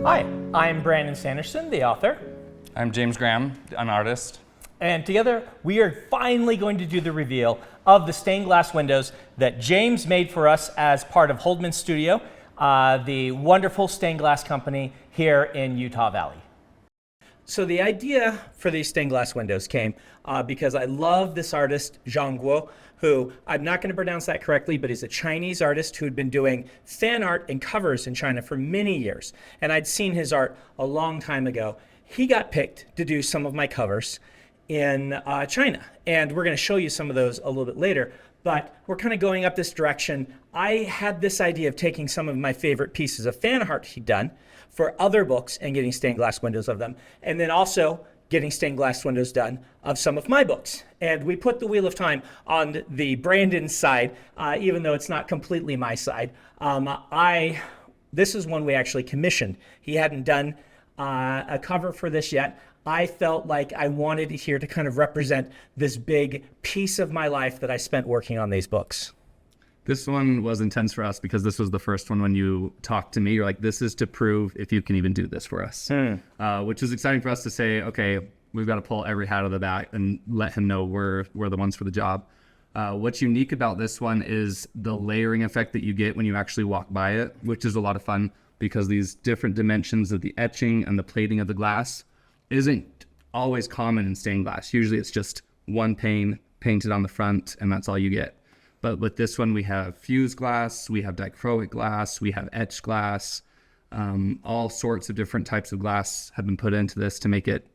Hi, I'm Brandon Sanderson, the author. I'm James Graham, an artist. And together, we are finally going to do the reveal of the stained glass windows that James made for us as part of Holdman Studio, the wonderful stained glass company here in Utah Valley. So the idea for these stained glass windows came because I love this artist, Jian Guo, who I'm not going to pronounce that correctly, but he's a Chinese artist who'd been doing fan art and covers in China for many years. And I'd seen his art a long time ago. He got picked to do some of my covers in China. And we're going to show you some of those a little bit later. But we're kind of going up this direction. I had this idea of taking some of my favorite pieces of fan art he'd done for other books and getting stained glass windows of them. And then also getting stained glass windows done of some of my books. And we put the Wheel of Time on the Brandon side, even though it's not completely my side. This is one we actually commissioned. He hadn't done a cover for this yet. I felt like I wanted it here to kind of represent this big piece of my life that I spent working on these books. This one was intense for us because this was the first one when you talked to me. You're like, this is to prove if you can even do this for us, which was exciting for us to say, okay, we've got to pull every hat out of the bag and let him know we're the ones for the job. What's unique about this one is the layering effect that you get when you actually walk by it, which is a lot of fun because these different dimensions of the etching and the plating of the glass isn't always common in stained glass. Usually it's just one pane painted on the front and that's all you get. But with this one, we have fused glass, we have dichroic glass, we have etched glass. All sorts of different types of glass have been put into this to make it,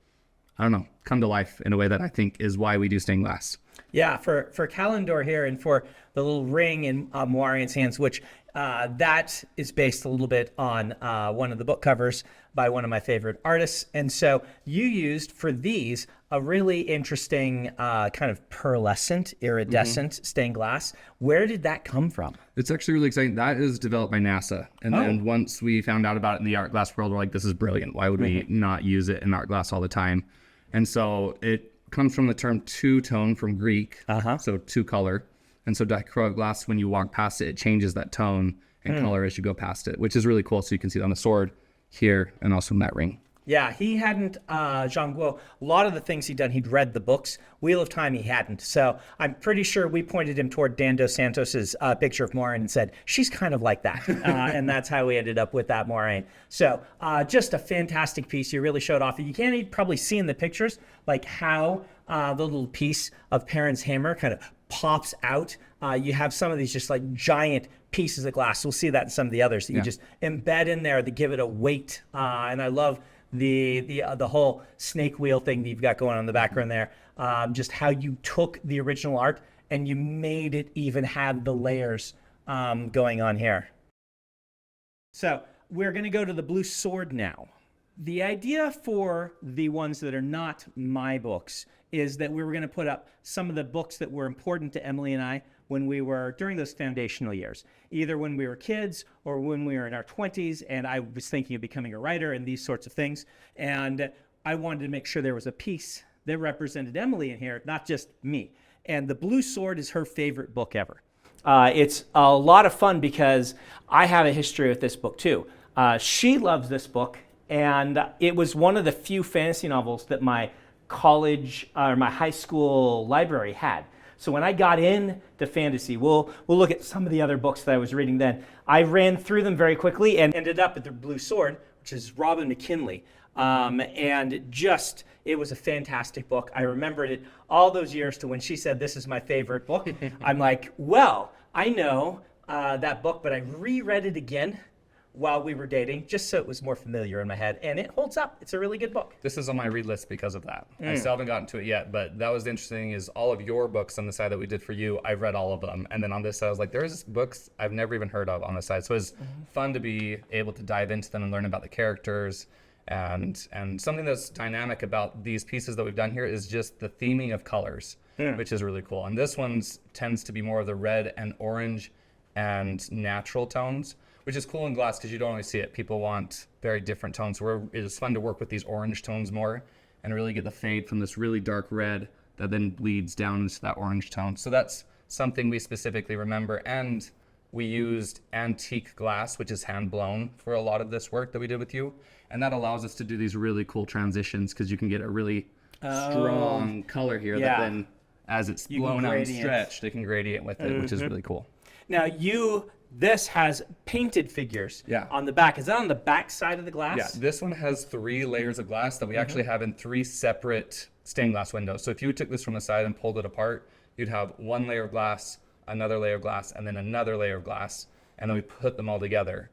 I don't know, come to life in a way that I think is why we do stained glass. Yeah, for Kalendor here and for the little ring in Moarian's hands, which that is based a little bit on one of the book covers by one of my favorite artists. And so you used for these a really interesting kind of pearlescent, iridescent stained glass. Where did that come from? It's actually really exciting. That is developed by NASA. And once we found out about it in the art glass world, we're like, this is brilliant. Why would we not use it in art glass all the time? And so it comes from the term two-tone from Greek, so two-color. And so dichroic glass, when you walk past it, it changes that tone and color as you go past it, which is really cool. So you can see it on the sword here and also in that ring. Yeah, he hadn't, Jian Guo, a lot of the things he'd done, he'd read the books. Wheel of Time, he hadn't. So I'm pretty sure we pointed him toward Dan Dos Santos's picture of Moiraine and said, she's kind of like that. And that's how we ended up with that Moiraine. So just a fantastic piece. You really showed off. You can't probably see in the pictures like how the little piece of Perrin's hammer kind of pops out. You have some of these just like giant pieces of glass. We'll see that in some of the others that you just embed in there to give it a weight. And I love the whole snake wheel thing that you've got going on in the background there. Just how you took the original art and you made it even have the layers going on here. So we're going to go to the blue sword now. The idea for the ones that are not my books is that we were going to put up some of the books that were important to Emily and I when we were during those foundational years, either when we were kids or when we were in our 20s and I was thinking of becoming a writer and these sorts of things. And I wanted to make sure there was a piece that represented Emily in here, not just me. And the Blue Sword is her favorite book ever. It's a lot of fun because I have a history with this book too. She loves this book, and it was one of the few fantasy novels that my college or my high school library had. So when I got into fantasy, we'll look at some of the other books that I was reading then. I ran through them very quickly and ended up at the Blue Sword, which is Robin McKinley. And it was a fantastic book. I remembered it all those years to when she said, this is my favorite book. I'm like, well, I know that book, but I reread it again while we were dating, just so it was more familiar in my head, and it holds up. It's a really good book. This is on my read list because of that. I still haven't gotten to it yet, but that was the interesting is all of your books on the side that we did for you, I've read all of them. And then on this side, I was like, there's books I've never even heard of on the side. So it was fun to be able to dive into them and learn about the characters. And something that's dynamic about these pieces that we've done here is just the theming of colors, which is really cool. And this one tends to be more of the red and orange and natural tones, which is cool in glass because you don't always see it. People want very different tones. So it's fun to work with these orange tones more and really get the fade from this really dark red that then bleeds down into that orange tone. So that's something we specifically remember. And we used antique glass, which is hand blown for a lot of this work that we did with you. And that allows us to do these really cool transitions because you can get a really strong color here that then as it's blown out and stretched, they can gradient with it, which is really cool. Now this has painted figures on the back. Is that on the back side of the glass? Yeah, this one has 3 layers of glass that we actually have in 3 separate stained glass windows. So if you took this from the side and pulled it apart, you'd have 1 layer of glass, another layer of glass, and then another layer of glass. And then we put them all together.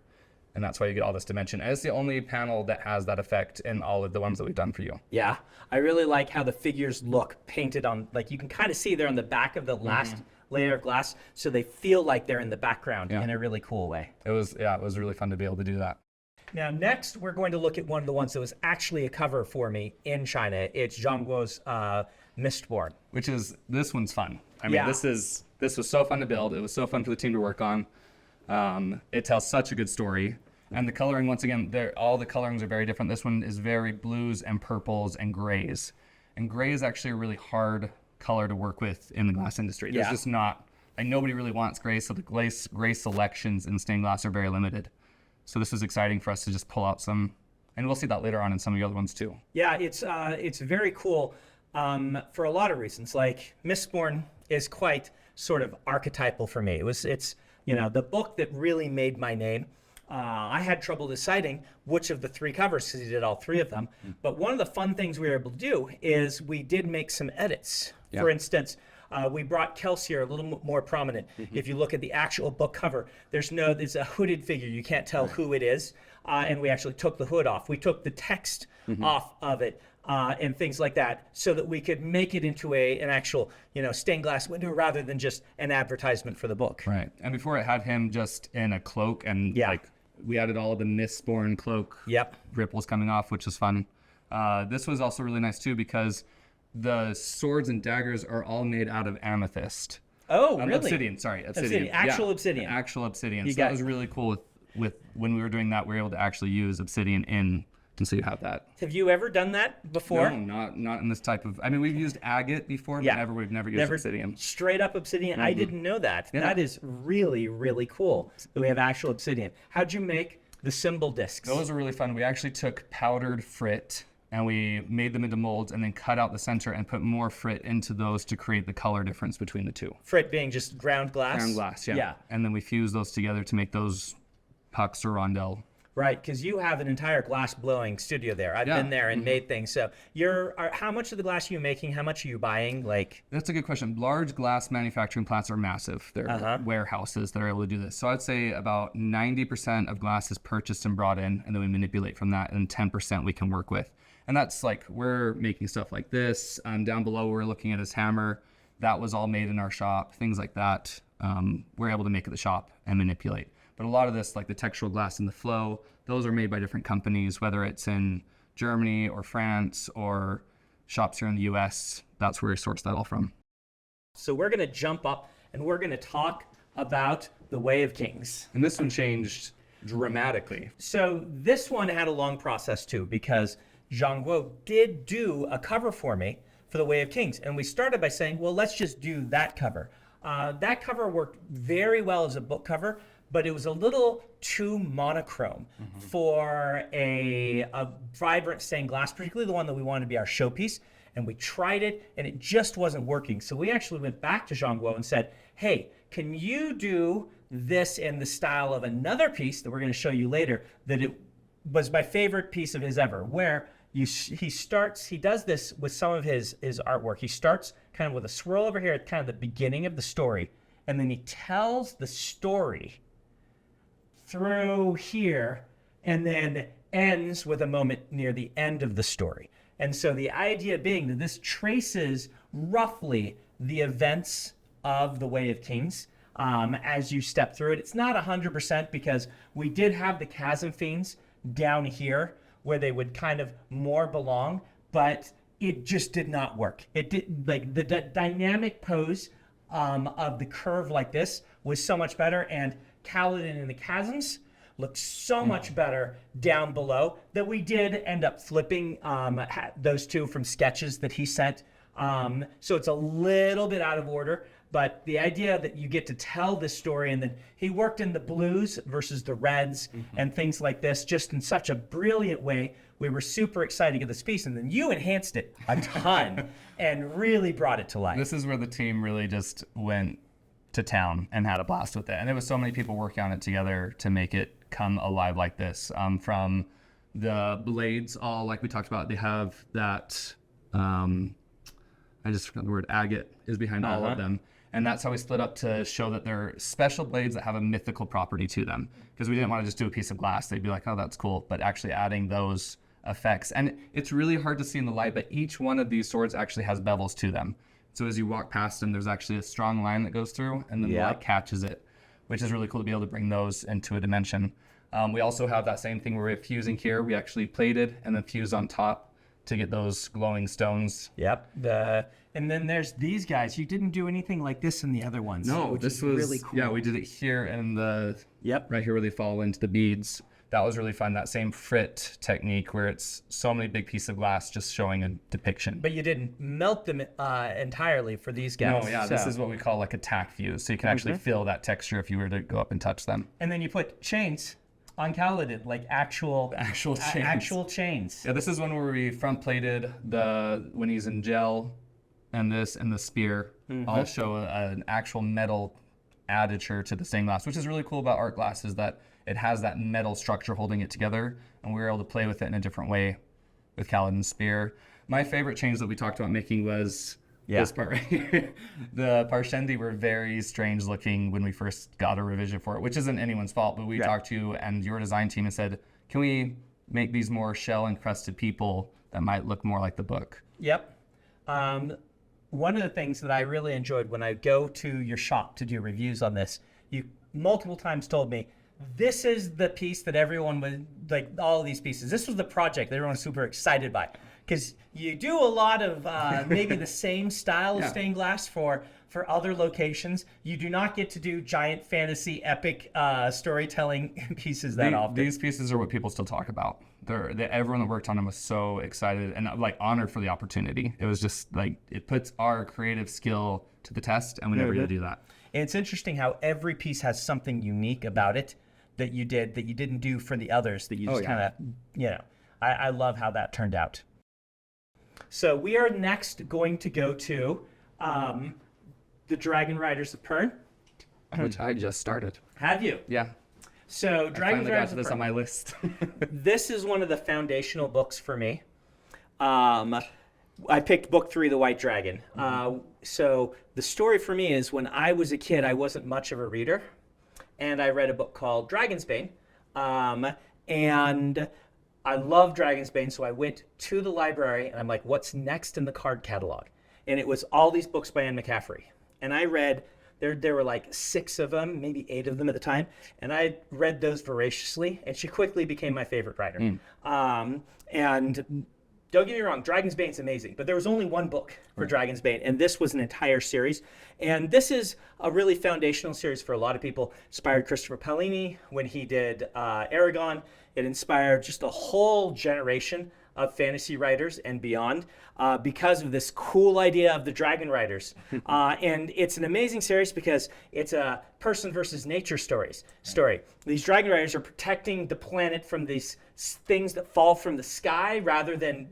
And that's why you get all this dimension. And it's the only panel that has that effect in all of the ones that we've done for you. Yeah, I really like how the figures look painted on, like you can kind of see they're on the back of the last layer of glass, so they feel like they're in the background in a really cool way. It was really fun to be able to do that. Now, next, we're going to look at one of the ones that was actually a cover for me in China. It's Jian Guo's Mistborn. Which is, this one's fun. I mean, this was so fun to build. It was so fun for the team to work on. It tells such a good story. And the coloring, once again, all the colorings are very different. This one is very blues and purples and grays. And gray is actually a really hard color to work with in the glass industry. There's just not, like nobody really wants gray, so the gray selections in stained glass are very limited. So this is exciting for us to just pull out some, and we'll see that later on in some of the other ones too. Yeah, it's very cool for a lot of reasons. Like Mistborn is quite sort of archetypal for me. It's the book that really made my name. I had trouble deciding which of the 3 covers because he did all 3 of them. But one of the fun things we were able to do is we did make some edits. For instance, we brought Kelsier a little more prominent. If you look at the actual book cover, there's a hooded figure. You can't tell who it is. And we actually took the hood off. We took the text off of it and things like that so that we could make it into an actual, stained glass window rather than just an advertisement for the book. Right. And before it had him just in a cloak and we added all of the Mistborn cloak ripples coming off, which was fun. This was also really nice too because the swords and daggers are all made out of amethyst. Oh, really? Obsidian, sorry. Obsidian. Actual obsidian. Actual obsidian. So that was really cool with when we were doing that, we were able to actually use obsidian in, and so you have that. Have you ever done that before? No, not in this type of, I mean, we've used agate before, but we've never used obsidian. Straight up obsidian? I didn't know that. Yeah. That is really, really cool that we have actual obsidian. How'd you make the symbol discs? Those are really fun. We actually took powdered frit and we made them into molds and then cut out the center and put more frit into those to create the color difference between the 2. Frit being just ground glass? Ground glass, yeah. And then we fused those together to make those pucks or rondelle. Right, because you have an entire glass blowing studio there. I've been there and made things. So how much of the glass are you making? How much are you buying? That's a good question. Large glass manufacturing plants are massive. They're warehouses that are able to do this. So I'd say about 90% of glass is purchased and brought in, and then we manipulate from that, and 10% we can work with. And that's we're making stuff like this. Down below, we're looking at his hammer. That was all made in our shop, things like that. We're able to make at the shop and manipulate. But a lot of this, like the textural glass and the flow, those are made by different companies, whether it's in Germany or France or shops here in the US. That's where we source that all from. So we're going to jump up and we're going to talk about the Way of Kings. And this one changed dramatically. So this one had a long process too, because Jian Guo did do a cover for me for the Way of Kings. And we started by saying, well, let's just do that cover. That cover worked very well as a book cover, but it was a little too monochrome for a vibrant stained glass, particularly the one that we wanted to be our showpiece. And we tried it, and it just wasn't working. So we actually went back to Jian Guo and said, hey, can you do this in the style of another piece that we're going to show you later, that it was my favorite piece of his ever, where he does this with some of his artwork. He starts kind of with a swirl over here at kind of the beginning of the story, and then he tells the story through here, and then ends with a moment near the end of the story. And so the idea being that this traces roughly the events of the Way of Kings as you step through it. It's not 100% because we did have the chasm fiends down here where they would kind of more belong, but it just did not work. It did, like the dynamic pose of the curve like this was so much better, and Kaladin in the chasms looked so much better down below that we did end up flipping those 2 from sketches that he sent. So it's a little bit out of order, But the idea that you get to tell this story, and then he worked in the blues versus the reds and things like this, just in such a brilliant way. We were super excited to get this piece, and then you enhanced it a ton and really brought it to life. This is where the team really just went to town and had a blast with it. And there was so many people working on it together to make it come alive like this. From the blades, all like we talked about, they have that, I just forgot the word, agate is behind all of them. And that's how we split up to show that they're special blades that have a mythical property to them. Because we didn't want to just do a piece of glass. They'd be like, oh, that's cool. But actually adding those effects. And it's really hard to see in the light, but each one of these swords actually has bevels to them. So as you walk past them, there's actually a strong line that goes through, and then the light catches it, which is really cool to be able to bring those into a dimension. We also have that same thing where we're fusing here. We actually plated and then fused on top to get those glowing stones. Yep. And then there's these guys. You didn't do anything like this in the other ones. No, this was really cool. Yeah, we did it here and right here where they fall into the beads. That was really fun. That same frit technique where it's so many big pieces of glass just showing a depiction. But you didn't melt them entirely for these guys. No, yeah, this is what we call like a tack fuse. So you can actually feel that texture if you were to go up and touch them. And then you put chains on Kaladin, like actual chains. Yeah, this is one where we front plated when he's in gel, and this and the spear all show an actual metal additure to the stained glass, which is really cool about art glass is that it has that metal structure holding it together, and we were able to play with it in a different way with Kaladin's spear. My favorite change that we talked about making was this part right here. The Parshendi were very strange looking when we first got a revision for it, which isn't anyone's fault, but we talked to you and your design team and said, can we make these more shell encrusted people that might look more like the book? Yep. One of the things that I really enjoyed when I go to your shop to do reviews on this, you multiple times told me, this is the piece that everyone would, like all of these pieces, this was the project that everyone's super excited by. Because you do a lot of maybe the same style of stained glass for other locations. You do not get to do giant fantasy epic storytelling pieces that often. These pieces are what people still talk about. Everyone that worked on them was so excited and like honored for the opportunity. It was just like, it puts our creative skill to the test, and we never get to do that. And it's interesting how every piece has something unique about it that you did that you didn't do for the others, that you just kind of, I love how that turned out. So we are next going to go to the Dragon Riders of Pern. Which I just started. Have you? Yeah. So Dragon Riders got to this on my list. This is one of the foundational books for me. I picked book 3, The White Dragon. So the story for me is when I was a kid, I wasn't much of a reader. And I read a book called Dragonsbane. And I love Dragonsbane, so I went to the library and I'm like, what's next in the card catalog? And it was all these books by Anne McCaffrey. And I read, there were like 6 of them, maybe 8 of them at the time. And I read those voraciously, and she quickly became my favorite writer. And don't get me wrong, Dragonsbane's amazing, but there was only one book for Dragonsbane, and this was an entire series. And this is a really foundational series for a lot of people. Inspired Christopher Paolini when he did Aragon. It inspired just a whole generation of fantasy writers and beyond because of this cool idea of the Dragon Riders. And it's an amazing series because it's a person versus nature story. These Dragon Riders are protecting the planet from these things that fall from the sky rather than,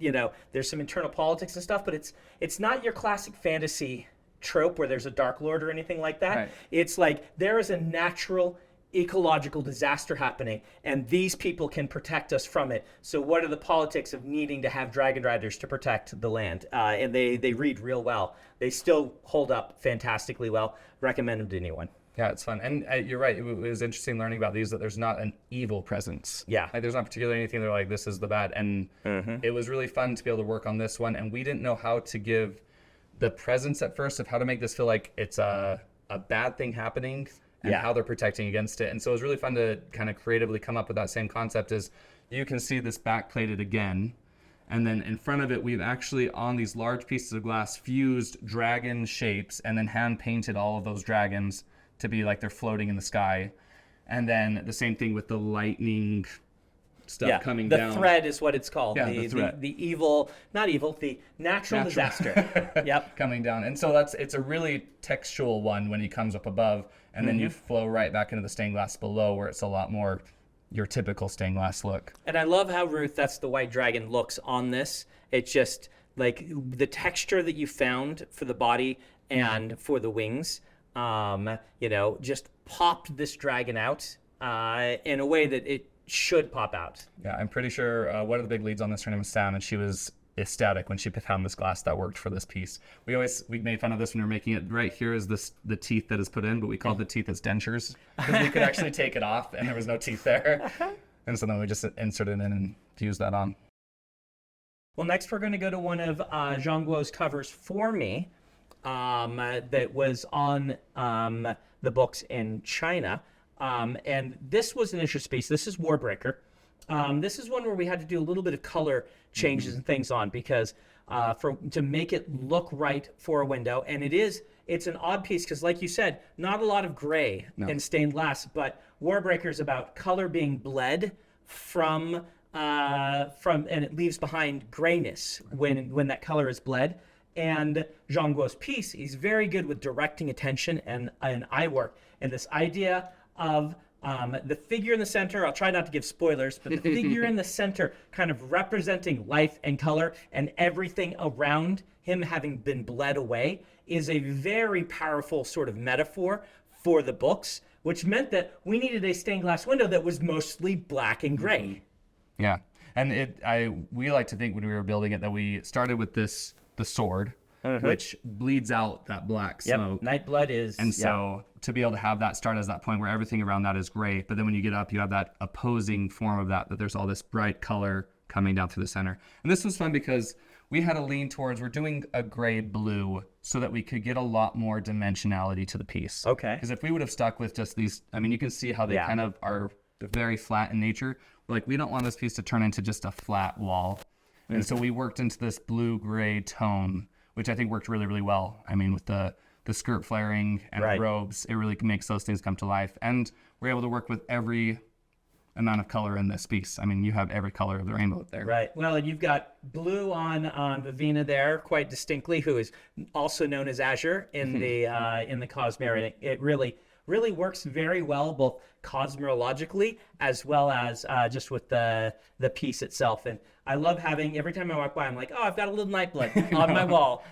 there's some internal politics and stuff, but it's not your classic fantasy trope where there's a Dark Lord or anything like that. Right. It's like there is a natural ecological disaster happening, and these people can protect us from it. So what are the politics of needing to have Dragon Riders to protect the land? And they read real well. They still hold up fantastically well. Recommend them to anyone. Yeah, it's fun. And you're right. It was interesting learning about these, that there's not an evil presence. Yeah. Like, there's not particularly anything they're like, this is the bad. And it was really fun to be able to work on this one. And we didn't know how to give the presence at first of how to make this feel like it's a bad thing happening and how they're protecting against it. And so it was really fun to kind of creatively come up with that same concept. Is you can see this backplated again. And then in front of it, we've actually, on these large pieces of glass, fused dragon shapes and then hand painted all of those dragons to be like they're floating in the sky. And then the same thing with the lightning stuff coming the down. The thread is what it's called. Yeah, the thread. The evil, not evil, the natural disaster. Yep. Coming down. And so it's a really textual one when he comes up above, and then you flow right back into the stained glass below, where it's a lot more your typical stained glass look. And I love how, Ruth, that's the white dragon looks on this. It's just like the texture that you found for the body and for the wings, just popped this dragon out in a way that it should pop out. Yeah, I'm pretty sure one of the big leads on this, her name was Sam, and she was ecstatic when she found this glass that worked for this piece. We made fun of this when we were making it. Right here is the teeth that is put in, but we called the teeth as dentures because we could actually take it off and there was no teeth there. And so then we just inserted it in and used that on. Well, next we're going to go to one of Jian Guo's covers for me that was on the books in China. And this was an interesting piece. This is Warbreaker. This is one where we had to do a little bit of color changes and things on because to make it look right for a window. And it's an odd piece because, like you said, not a lot of gray in stained glass, but Warbreaker is about color being bled from and it leaves behind grayness when that color is bled. And Jian Guo's piece, he's very good with directing attention and eye work. And this idea of the figure in the center, I'll try not to give spoilers, but the figure in the center kind of representing life and color and everything around him having been bled away is a very powerful sort of metaphor for the books, which meant that we needed a stained glass window that was mostly black and gray. Yeah. And we like to think when we were building it that we started with the sword, which bleeds out that black smoke. Night blood is. And so to be able to have that start as that point where everything around that is gray, but then when you get up, you have that opposing form of that there's all this bright color coming down through the center. And this was fun because we had a lean towards, we're doing a gray blue so that we could get a lot more dimensionality to the piece. Okay. Because if we would have stuck with just these, I mean, you can see how they kind of are very flat in nature. We're like, we don't want this piece to turn into just a flat wall. And so we worked into this blue-gray tone, which I think worked really, really well. I mean, with the skirt flaring and the robes, it really makes those things come to life. And we're able to work with every amount of color in this piece. I mean, you have every color of the rainbow there. Right. Well, and you've got blue on Vivina there quite distinctly, who is also known as Azure in the Cosmere. And it really works very well, both cosmologically as well as just with the piece itself. And I love having, every time I walk by, I'm like, oh, I've got a little nightblood on my wall.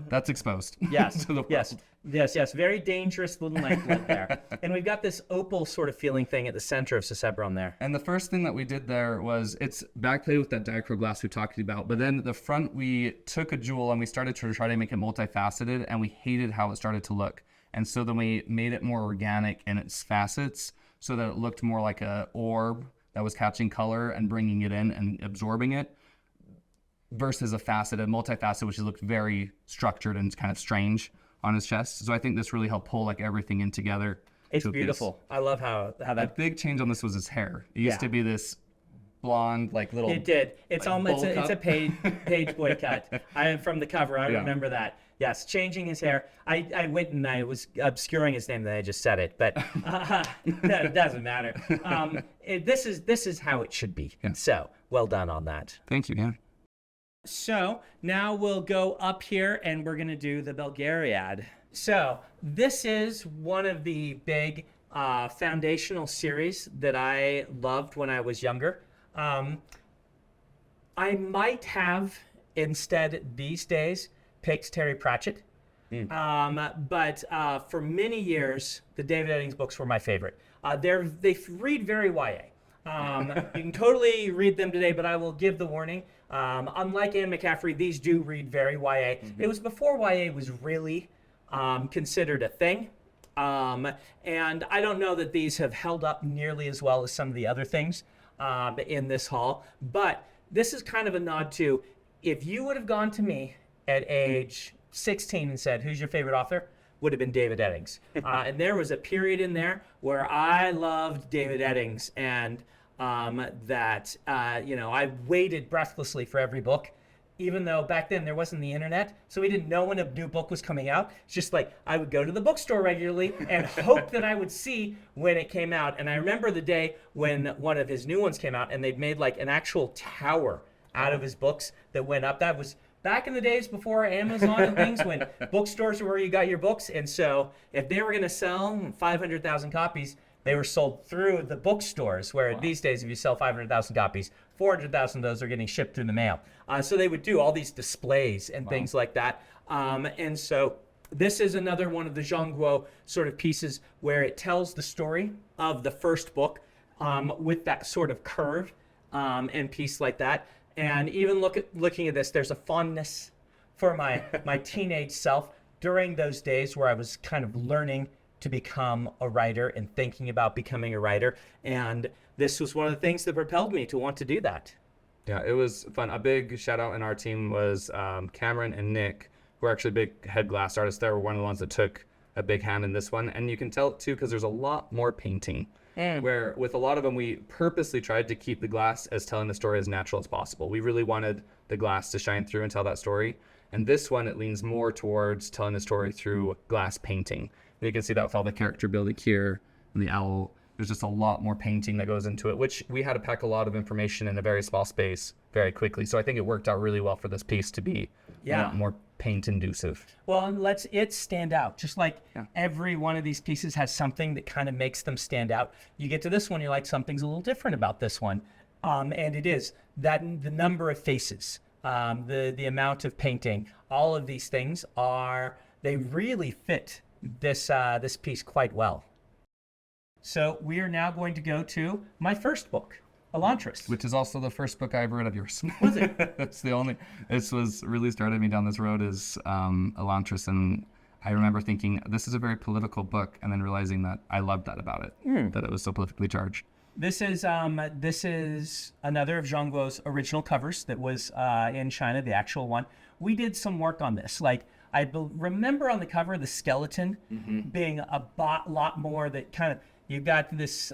That's exposed. Yes, to the yes, yes. Very dangerous little nightblood there. And we've got this opal sort of feeling thing at the center of Sisebron there. And the first thing that we did there was, it's backplated with that diachro glass we talked about, but then the front, we took a jewel and we started to try to make it multifaceted, and we hated how it started to look. And so then we made it more organic in its facets so that it looked more like a orb that was catching color and bringing it in and absorbing it versus a multifaceted, which looked very structured and kind of strange on his chest. So I think this really helped pull like everything in together. It's beautiful. I love how that. The big change on this was his hair. It used to be this blonde, like little. It did. It's like, almost it's a page boy cut. I am from the cover. I remember that. Yes, changing his hair. I went and I was obscuring his name, then I just said it, but that doesn't matter. This is how it should be. Yeah. So well done on that. Thank you, Dan. So now we'll go up here and we're going to do the Belgariad. So this is one of the big foundational series that I loved when I was younger. I might have instead these days picked Terry Pratchett. But for many years, the David Eddings books were my favorite. They read very YA. You can totally read them today, but I will give the warning. Unlike Anne McCaffrey, these do read very YA. It was before YA was really considered a thing. And I don't know that these have held up nearly as well as some of the other things in this haul. But this is kind of a nod to, if you would have gone to me at age 16 and said, who's your favorite author? Would have been David Eddings. And there was a period in there where I loved David Eddings, and I waited breathlessly for every book. even though back then there wasn't the internet, so we didn't know when a new book was coming out. It's just like I would go to the bookstore regularly and hope that I would see when it came out. And I remember the day when one of his new ones came out, and they'd made like an actual tower out of his books that went up. That was back in the days before Amazon and things, when bookstores were where you got your books. And so if they were going to sell 500,000 copies, they were sold through the bookstores, where these days, if you sell 500,000 copies, 400,000 of those are getting shipped through the mail. So they would do all these displays and things like that. And so this is another one of the Jian Guo sort of pieces where it tells the story of the first book with that sort of curve and piece like that. And even looking at this, there's a fondness for my teenage self during those days where I was kind of learning to become a writer and thinking about becoming a writer. And this was one of the things that propelled me to want to do that. Yeah, it was fun. A big shout out in our team was Cameron and Nick, who are actually big head glass artists. They were one of the ones that took a big hand in this one. And you can tell it too, because there's a lot more painting. Where with a lot of them, we purposely tried to keep the glass as telling the story as natural as possible. We really wanted the glass to shine through and tell that story. And this one, it leans more towards telling the story through glass painting. And you can see that with all the character building here and the owl. There's just a lot more painting that goes into it, which we had to pack a lot of information in a very small space very quickly. So I think it worked out really well for this piece to be a lot more paint inducive. Well, and lets it stand out. Just like every one of these pieces has something that kind of makes them stand out. You get to this one, you're like, something's a little different about this one. And it is that the number of faces, the amount of painting, all of these things they really fit this piece quite well. So we are now going to go to my first book, Elantris. Which is also the first book I ever read of yours. Was it? This was really started me down this road is Elantris. And I remember thinking, this is a very political book, and then realizing that I loved that about it, that it was so politically charged. This is another of Jian Guo's original covers that was in China, the actual one. We did some work on this. Like, I remember on the cover, the skeleton being a lot more that kind of, you've got this,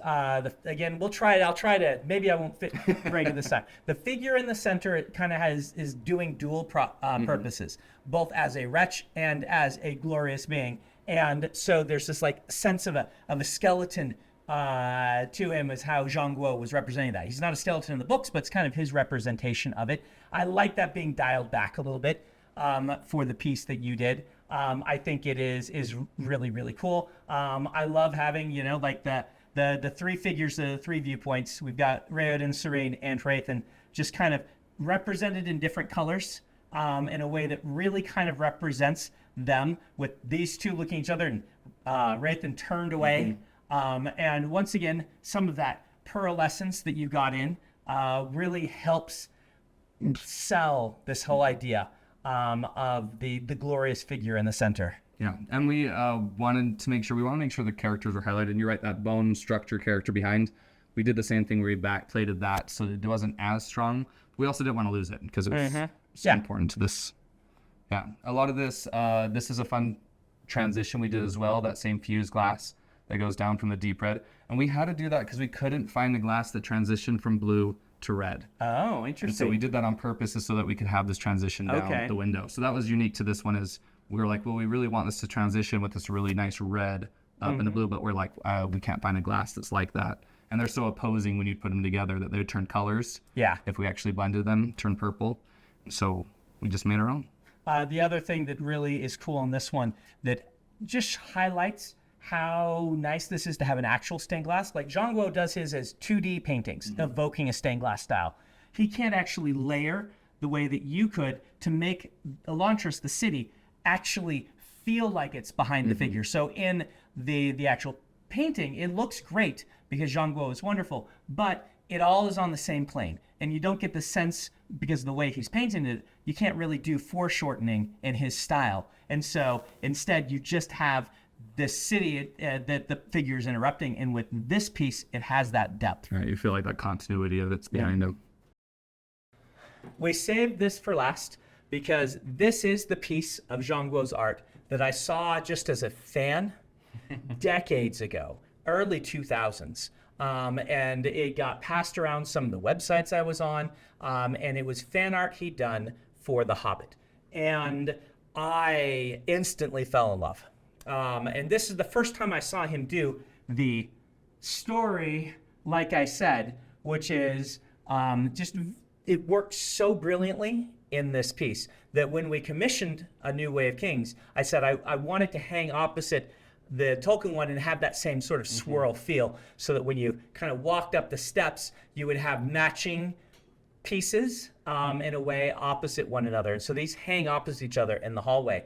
again, we'll try it. I'll try to, maybe I won't fit right at this time. The figure in the center, it kind of is doing dual purposes, both as a wretch and as a glorious being. And so there's this like sense of a skeleton to him, is how Jian Guo was representing that. He's not a skeleton in the books, but it's kind of his representation of it. I like that being dialed back a little bit for the piece that you did. I think it is really, really cool. I love having, like the three figures, the three viewpoints. We've got Raoden, Serene, and Wraithen just kind of represented in different colors in a way that really kind of represents them, with these two looking at each other and Wraithen turned away. And once again, some of that pearlescence that you got in really helps sell this whole idea of the glorious figure in the center. Yeah, and we wanted to make sure the characters were highlighted. And you're right, that bone structure character behind, we did the same thing where we backplated that so that it wasn't as strong. We also didn't want to lose it because it was so important to this. Yeah, a lot of this is a fun transition we did as well, that same fused glass that goes down from the deep red. And we had to do that because we couldn't find the glass that transitioned from blue to red. Oh, interesting. And so we did that on purpose so that we could have this transition down the window. So that was unique to this one, is we were like, well, we really want this to transition with this really nice red up in the blue, but we're like, we can't find a glass that's like that. And they're so opposing when you put them together that they would turn colors. Yeah. If we actually blended them, turn purple. So we just made our own. The other thing that really is cool on this one that just highlights how nice this is to have an actual stained glass. Like Jian Guo does his as 2D paintings, evoking a stained glass style. He can't actually layer the way that you could to make Elantris, the city, actually feel like it's behind the figure. So in the actual painting, it looks great because Jian Guo is wonderful, but it all is on the same plane. And you don't get the sense, because of the way he's painting it, you can't really do foreshortening in his style. And so instead, you just have this city that the figure's interrupting, and with this piece, it has that depth. Right, you feel like that continuity of it's behind him. We saved this for last because this is the piece of Jian Guo's art that I saw just as a fan decades ago, early 2000s. And it got passed around some of the websites I was on, and it was fan art he'd done for The Hobbit. And I instantly fell in love. And this is the first time I saw him do the story, like I said, which is it worked so brilliantly in this piece that when we commissioned A New Way of Kings, I said I wanted to hang opposite the Tolkien one and have that same sort of swirl feel, so that when you kind of walked up the steps, you would have matching pieces in a way opposite one another. And so these hang opposite each other in the hallway.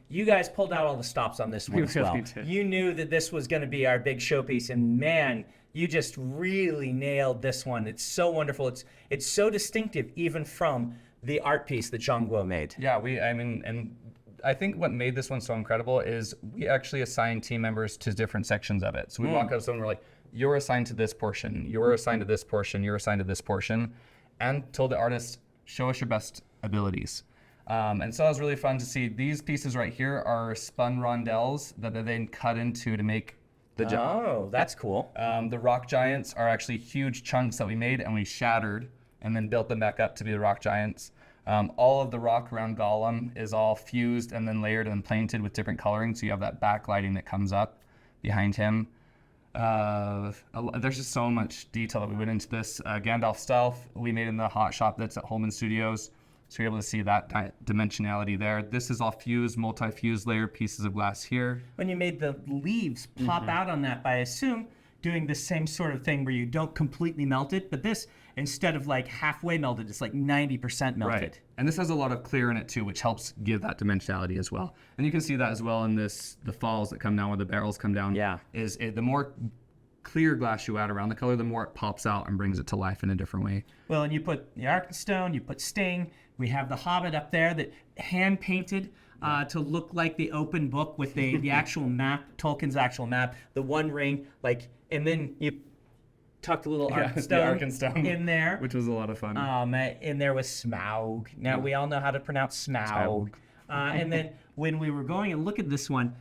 You guys pulled out all the stops on this one as well. You knew that this was going to be our big showpiece, and man, you just really nailed this one. It's so wonderful. It's so distinctive even from the art piece that Jian Guo made. Yeah, and I think what made this one so incredible is we actually assigned team members to different sections of it. So we walk out of someone, we're like, you're assigned to this portion, you're assigned to this portion, you're assigned to this portion, and told the artist, show us your best abilities. And so it was really fun to see. These pieces right here are spun rondelles that they then cut into to make the giant. Oh, that's cool. The rock giants are actually huge chunks that we made and we shattered and then built them back up to be the rock giants. All of the rock around Gollum is all fused and then layered and painted with different coloring, so you have that backlighting that comes up behind him. There's just so much detail that we went into this. Gandalf stealth we made in the hot shop that's at Holdman Studios, so you're able to see that dimensionality there. This is all fused, multi-fused layered pieces of glass here. When you made the leaves pop out on that, I assume doing the same sort of thing where you don't completely melt it, but this, instead of like halfway melted, it's like 90% melted. Right. And this has a lot of clear in it too, which helps give that dimensionality as well. And you can see that as well in this, the falls that come down where the barrels come down. Yeah. The more clear glass you add around the color, the more it pops out and brings it to life in a different way. Well, and you put the Arkenstone, you put Sting, we have the Hobbit up there that hand painted to look like the open book with the actual map, Tolkien's actual map, the One Ring, like, and then you tucked a little Arkenstone in there, which was a lot of fun. And there was Smaug. Now we all know how to pronounce Smaug. And then when we were going and look at this one,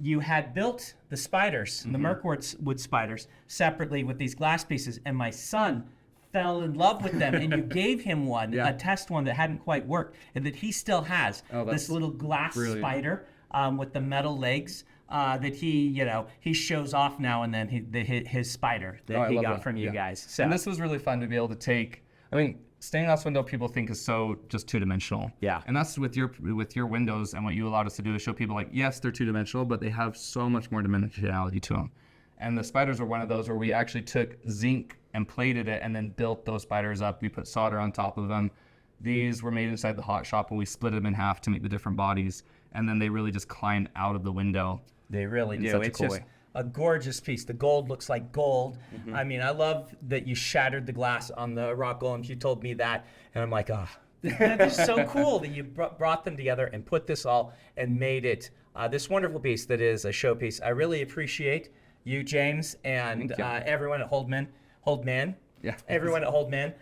you had built the spiders, the Mirkwood spiders, separately with these glass pieces, and my son fell in love with them, and you gave him one, a test one that hadn't quite worked, and that he still has, this little glass spider with the metal legs that he shows off now and then, his spider that he got from you guys. So. And this was really fun to be able to take, I mean, stained glass window people think is so just two-dimensional. Yeah. And that's with your windows, and what you allowed us to do is show people like, yes, they're two-dimensional, but they have so much more dimensionality to them. And the spiders were one of those where we actually took zinc and plated it and then built those spiders up. We put solder on top of them. These were made inside the hot shop, and we split them in half to make the different bodies. And then they really just climb out of the window. They really do. It's just a gorgeous piece. The gold looks like gold. I mean, I love that you shattered the glass on the rock golems. You told me that, and I'm like, that's just so cool that you brought them together and put this all and made it this wonderful piece that is a showpiece. I really appreciate you, James, and everyone at Holdman. Yeah. Everyone at Holdman.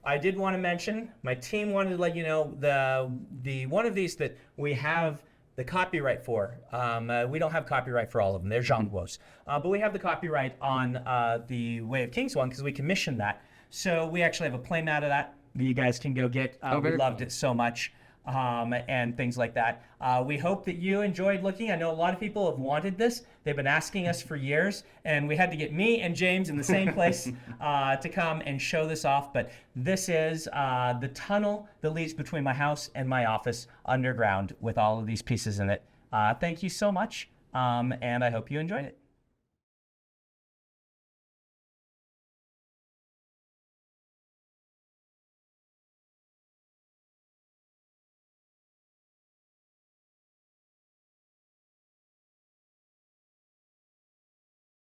I did want to mention, my team wanted to let you know the one of these that we have the copyright for. We don't have copyright for all of them. They're Jian Guo's. But we have the copyright on the Way of Kings one because we commissioned that. So we actually have a playmat of that you guys can go get. We loved it so much. And things like that. We hope that you enjoyed looking. I know a lot of people have wanted this. They've been asking us for years, and we had to get me and James in the same place to come and show this off. But this is the tunnel that leads between my house and my office underground with all of these pieces in it. Thank you so much, and I hope you enjoyed it.